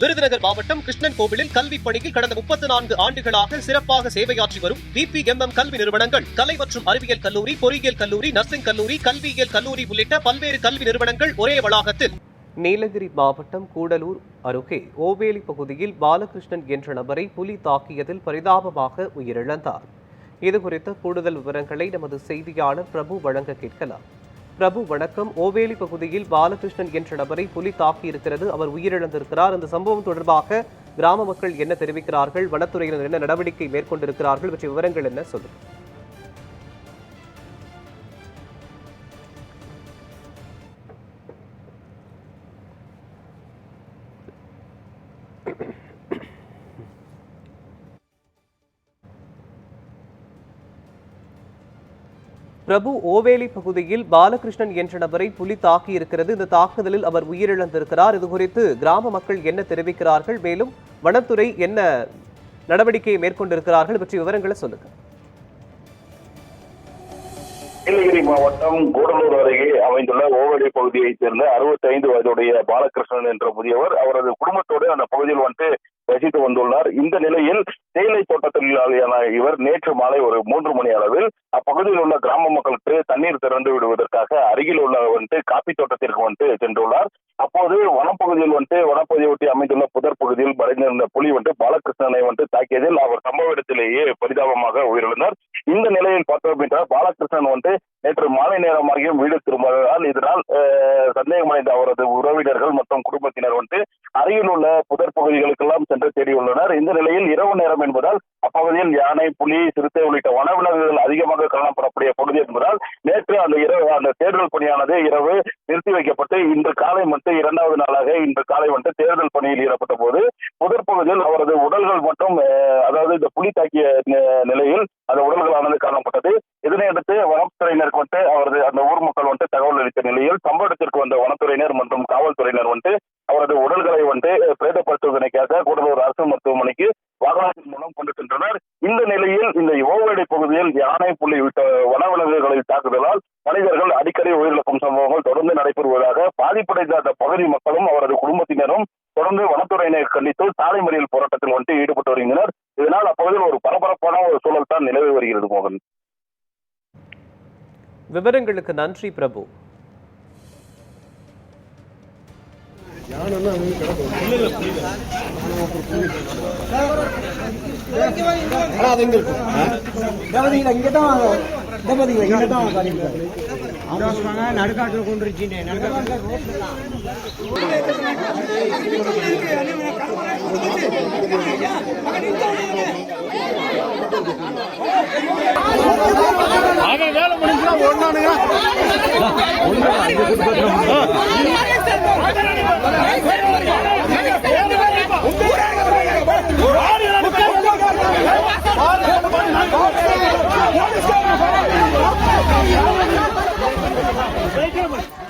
விருதுநகர் மாவட்டம் கிருஷ்ணன் கோவிலில் கல்வி பணியில் கடந்த 34 ஆண்டுகளாக சிறப்பாக சேவையாற்றி வரும் பிபிஎம்எம் கல்வி நிறுவனங்கள், கலை மற்றும் அறிவியல் கல்லூரி, பொறியியல் கல்லூரி, நர்சிங் கல்லூரி, கல்வியியல் கல்லூரி உள்ளிட்ட பல்வேறு கல்வி நிறுவனங்கள் ஒரே வளாகத்தில். நீலகிரி மாவட்டம் கூடலூர் அருகே ஓவேலி பகுதியில் பாலகிருஷ்ணன் என்ற நபரை புலி தாக்கியதில் பரிதாபமாக உயிரிழந்தார். இதுகுறித்த கூடுதல் விவரங்களை நமது செய்தியாளர் பிரபு வழங்க கேட்கலாம். பிரபு வணக்கம். ஓவேலி பகுதியில் பாலகிருஷ்ணன் என்ற நபரை புலி தாக்கியிருக்கிறது, அவர் உயிரிழந்திருக்கிறார். இந்த சம்பவம் தொடர்பாக கிராம மக்கள் என்ன தெரிவிக்கிறார்கள், வனத்துறையினர் என்ன நடவடிக்கை மேற்கொண்டிருக்கிறார்கள் பற்றிய விவரங்கள் என்ன சொல்லுங்கள். பிரபு, ஓவேலி பகுதியில் பாலகிருஷ்ணன் என்ற நபரை புலி தாக்கியிருக்கிறது. இந்த தாக்குதலில் அவர் உயிரிழந்திருக்கிறார். இதுகுறித்து கிராம மக்கள் என்ன தெரிவிக்கிறார்கள், மேலும் வனத்துறை என்ன நடவடிக்கையை மேற்கொண்டிருக்கிறார்கள் பற்றிய விவரங்களை சொல்லுங்க. நீலகிரி மாவட்டம் கூடலூர் அருகே அமைந்துள்ள ஓவேலி பகுதியைச் சேர்ந்த 65 வயதுடைய பாலகிருஷ்ணன் என்ற முதியவர் அவரது குடும்பத்தோடு அந்த பகுதியில் வசித்து வந்துள்ளார். இந்த நிலையில் தேயிலை தோட்ட தொழிலாளியான இவர் நேற்று மாலை ஒரு 3 மணி அளவில் அப்பகுதியில் உள்ள கிராம மக்களுக்கு தண்ணீர் திறந்து விடுவதற்காக அருகில் உள்ள காப்பி தோட்டத்திற்கு சென்றுள்ளார். அப்போது வனப்பகுதியில் வனப்பகுதியை ஒட்டி அமைந்துள்ள புதர் பகுதியில் மறைந்திருந்த புலி பாலகிருஷ்ணனை தாக்கியதில் அவர் சம்பவ இடத்திலேயே பரிதாபமாக உயிரிழந்தார். இந்த நிலையில் பார்த்தோம் என்றால் பாலகிருஷ்ணன் நேற்று மாலை நேரமாகியும் வீடு திரும்புவதால் இதனால் சந்தேகமடைந்த அவரது உறவினர்கள் மற்றும் குடும்பத்தினர் அருகில் உள்ள புதர் பகுதிகளுக்கெல்லாம் சென்று தேடியுள்ளனர். இந்த நிலையில் இரவு நேரம் என்பதால் அப்பகுதியில் யானை, புலி, சிறுத்தை உள்ளிட்ட வனவிலங்குகள் அதிகமாக காணப்படக்கூடிய பகுதி என்பதால் நேற்று அந்த தேடுதல் பணியானது இரவு நிறுத்தி வைக்கப்பட்டு இன்று காலை 2வது நாளாக இன்று காலை தேடுதல் பணியில் ஈடுபட்ட போது புதர் பகுதியில் அவரது உடல்கள் அதாவது இந்த புலி தாக்கிய நிலையில் அந்த உடல்களானது காணப்பட்டது. இதனையடுத்து வனத்துறையினருக்கு அவரது அந்த ஊர் மக்கள் தகவல் அளித்த நிலையில் சம்பவ இடத்திற்கு வந்த வனத்துறையினர் மற்றும் காவல்துறையினர் அவரது உடல்களை பிரேத பரிசோதனைக்காக கூடலூர் அரசு மருத்துவமனைக்கு வாகனத்தின் மூலம் கொண்டு சென்றனர். இந்த நிலையில் இந்த ஓவேலி பகுதியில் யானை, புலி உள்ளிட்ட வனவிலங்குகளின் தாக்குதலால் மனிதர்கள் அடிக்கடி உயிரிழக்கும் சம்பவங்கள் தொடர்ந்து நடைபெறுவதாக பாதிப்படைந்த அந்த பகுதி மக்களும் அவரது குடும்பத்தினரும் தொடர்ந்து வனத்துறையினர் கண்டித்து சாலை மறியல் போராட்டத்தில் ஈடுபட்டு வருகின்றனர். இதனால் அப்பகுதியில் ஒரு பரபரப்பான ஒரு சூழல் தான் நிலவி வருகிறது. மோகன், விவரங்களுக்கு நன்றி பிரபு. நடுக்காட்டில் கொண்டுருச்சு அவன் வேலை முடிஞ்சா ஒண்ணானுங்க Thank you.